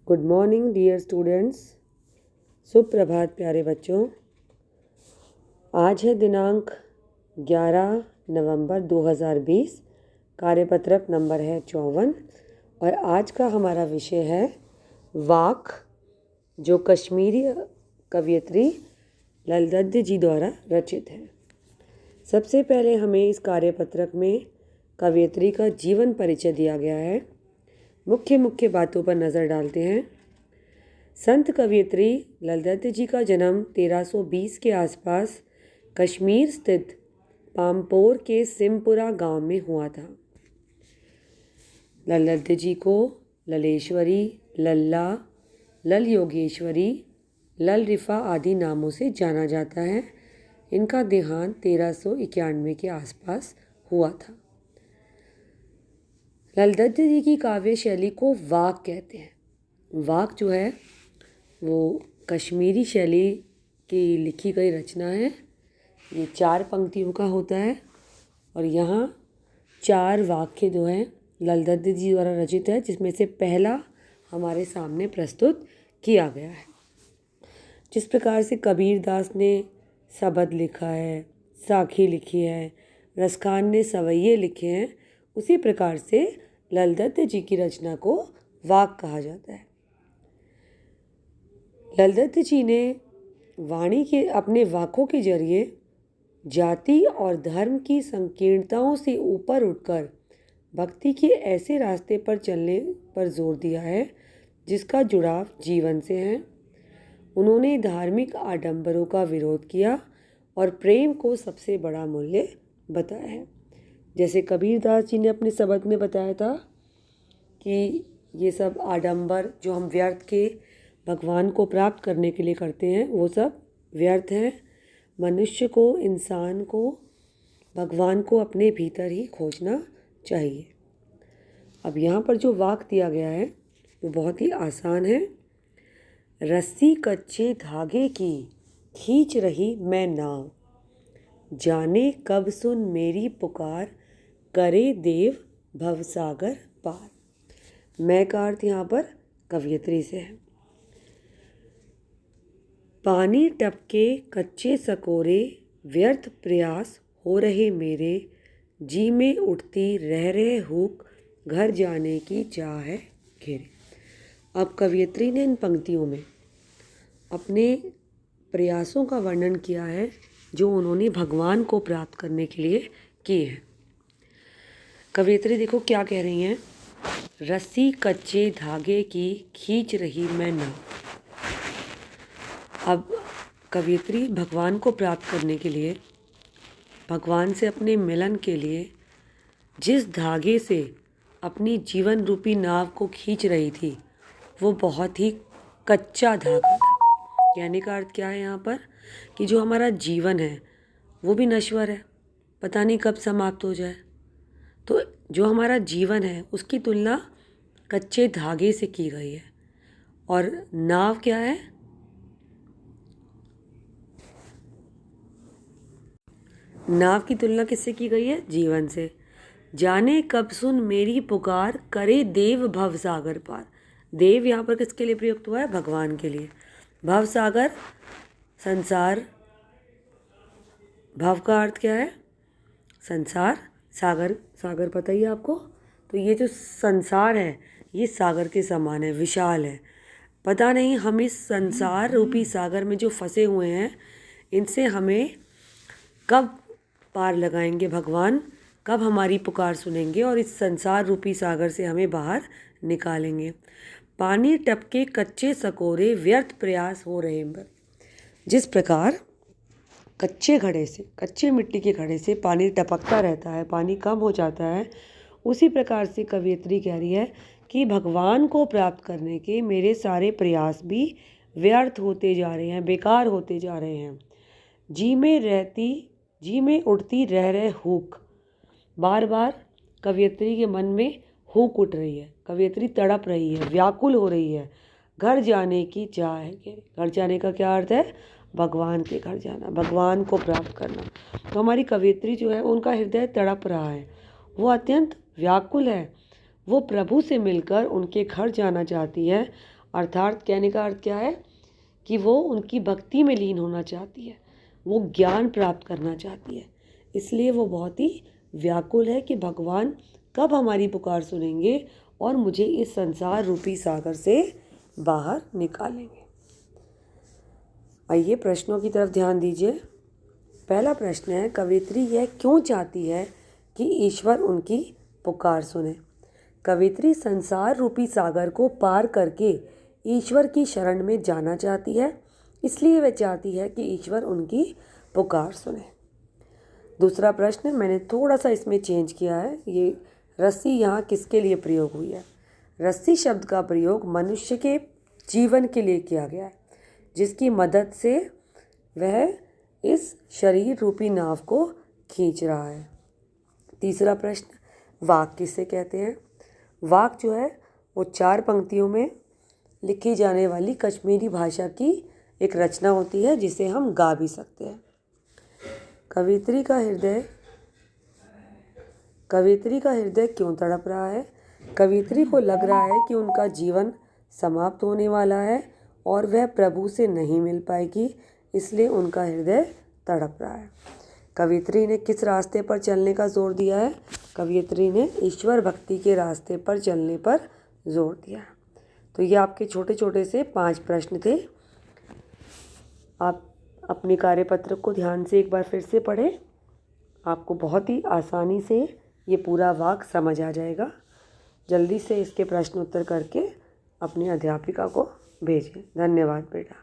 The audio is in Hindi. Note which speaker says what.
Speaker 1: Good morning dear students. सुप्रभात प्यारे बच्चों। आज है दिनांक 11 नवंबर 2020। कार्यपत्रक नंबर है 54 और आज का हमारा विषय है वाक, जो कश्मीरी कवयित्री ललदद्दु जी द्वारा रचित है। सबसे पहले हमें इस कार्यपत्रक में कवयित्री का जीवन परिचय दिया गया है। मुख्य बातों पर नज़र डालते हैं। संत कवयित्री ललदद्दु जी का जन्म 1320 के आसपास कश्मीर स्थित पामपोर के सिमपुरा गांव में हुआ था। ललदद्दु जी को ललेश्वरी, लल्ला, लल योगेश्वरी, लल रिफा आदि नामों से जाना जाता है। इनका देहांत 1391 के आसपास हुआ था। ललदद्दु जी की काव्य शैली को वाक कहते हैं। वाक जो है वो कश्मीरी शैली की लिखी गई रचना है। ये 4 पंक्तियों का होता है और यहाँ 4 वाक्य जो हैं ललदद्दु जी द्वारा रचित है, जिसमें से पहला हमारे सामने प्रस्तुत किया गया है। जिस प्रकार से कबीरदास ने सबद लिखा है, साखी लिखी है, रसखान ने सवैये लिखे हैं, उसी प्रकार से ललदद्दु जी की रचना को वाक कहा जाता है। ललदद्दु जी ने वाणी के अपने वाकों के जरिए जाति और धर्म की संकीर्णताओं से ऊपर उठकर भक्ति के ऐसे रास्ते पर चलने पर जोर दिया है जिसका जुड़ाव जीवन से है। उन्होंने धार्मिक आडंबरों का विरोध किया और प्रेम को सबसे बड़ा मूल्य बताया है। जैसे कबीरदास जी ने अपने सबद में बताया था कि ये सब आडंबर जो हम व्यर्थ के भगवान को प्राप्त करने के लिए करते हैं वो सब व्यर्थ है। मनुष्य को, इंसान को भगवान को अपने भीतर ही खोजना चाहिए। अब यहाँ पर जो वाक दिया गया है वो बहुत ही आसान है। रस्सी कच्चे धागे की खींच रही मैं नाव, जाने कब सुन मेरी पुकार, करे देव भवसागर पार। मैं का अर्थ यहाँ पर कवयित्री से है। पानी टपके कच्चे सकोरे, व्यर्थ प्रयास हो रहे मेरे, जी में उठती रह रहे हुक, घर जाने की चाह है घेरे। अब कवयित्री ने इन पंक्तियों में अपने प्रयासों का वर्णन किया है जो उन्होंने भगवान को प्राप्त करने के लिए किए हैं। कवयित्री देखो क्या कह रही हैं। रस्सी कच्चे धागे की खींच रही मैं नाव। अब कवयित्री भगवान को प्राप्त करने के लिए, भगवान से अपने मिलन के लिए जिस धागे से अपनी जीवन रूपी नाव को खींच रही थी वो बहुत ही कच्चा धागा था। कहने का अर्थ क्या है यहाँ पर कि जो हमारा जीवन है वो भी नश्वर है, पता नहीं कब समाप्त हो जाए। तो जो हमारा जीवन है उसकी तुलना कच्चे धागे से की गई है। और नाव क्या है? नाव की तुलना किससे की गई है? जीवन से। जाने कब सुन मेरी पुकार, करे देव भवसागर पार। देव यहाँ पर किसके लिए प्रयुक्त हुआ है? भगवान के लिए। भवसागर संसार, भव का अर्थ क्या है? संसार, सागर, सागर पता ही है आपको। तो ये जो संसार है ये सागर के समान है, विशाल है। पता नहीं हम इस संसार रूपी सागर में जो फंसे हुए हैं इनसे हमें कब पार लगाएंगे भगवान, कब हमारी पुकार सुनेंगे और इस संसार रूपी सागर से हमें बाहर निकालेंगे। पानी टपके कच्चे सकोरे, व्यर्थ प्रयास हो रहे हैं। जिस प्रकार कच्चे घड़े से, कच्चे मिट्टी के घड़े से पानी टपकता रहता है, पानी कम हो जाता है, उसी प्रकार से कवयित्री कह रही है कि भगवान को प्राप्त करने के मेरे सारे प्रयास भी व्यर्थ होते जा रहे हैं, बेकार होते जा रहे हैं। जी में उठती रह रहे हुक। बार बार कवयित्री के मन में हुक उठ रही है, कवयित्री तड़प रही है, व्याकुल हो रही है। घर जाने की चाह है। घर जाने का क्या अर्थ है? भगवान के घर जाना, भगवान को प्राप्त करना। तो हमारी कवयित्री जो है उनका हृदय तड़प रहा है, वो अत्यंत व्याकुल है। वो प्रभु से मिलकर उनके घर जाना चाहती है अर्थात कहने का अर्थ क्या है कि वो उनकी भक्ति में लीन होना चाहती है, वो ज्ञान प्राप्त करना चाहती है। इसलिए वो बहुत ही व्याकुल है कि भगवान कब हमारी पुकार सुनेंगे और मुझे इस संसार रूपी सागर से बाहर निकालेंगे। आइए प्रश्नों की तरफ ध्यान दीजिए। पहला प्रश्न है, कवियत्री यह क्यों चाहती है कि ईश्वर उनकी पुकार सुने? कवियत्री संसार रूपी सागर को पार करके ईश्वर की शरण में जाना चाहती है, इसलिए वह चाहती है कि ईश्वर उनकी पुकार सुने। दूसरा प्रश्न, मैंने थोड़ा सा इसमें चेंज किया है। ये रस्सी यहाँ किसके लिए प्रयोग हुई है? रस्सी शब्द का प्रयोग मनुष्य के जीवन के लिए किया गया है, जिसकी मदद से वह इस शरीर रूपी नाव को खींच रहा है। तीसरा प्रश्न, वाक किसे कहते हैं? वाक जो है वो 4 पंक्तियों में लिखी जाने वाली कश्मीरी भाषा की एक रचना होती है, जिसे हम गा भी सकते हैं। कवियत्री का हृदय क्यों तड़प रहा है? कवियत्री को लग रहा है कि उनका जीवन समाप्त होने वाला है और वह प्रभु से नहीं मिल पाएगी, इसलिए उनका हृदय तड़प रहा है। कवियत्री ने किस रास्ते पर चलने का जोर दिया है? कवियत्री ने ईश्वर भक्ति के रास्ते पर चलने पर जोर दिया। तो ये आपके छोटे छोटे से 5 प्रश्न थे। आप अपने कार्यपत्र को ध्यान से एक बार फिर से पढ़ें। आपको बहुत ही आसानी से ये पूरा वाक्य समझ आ जाएगा। जल्दी से इसके प्रश्न उत्तर करके अपनी अध्यापिका को भेजें। धन्यवाद बेटा।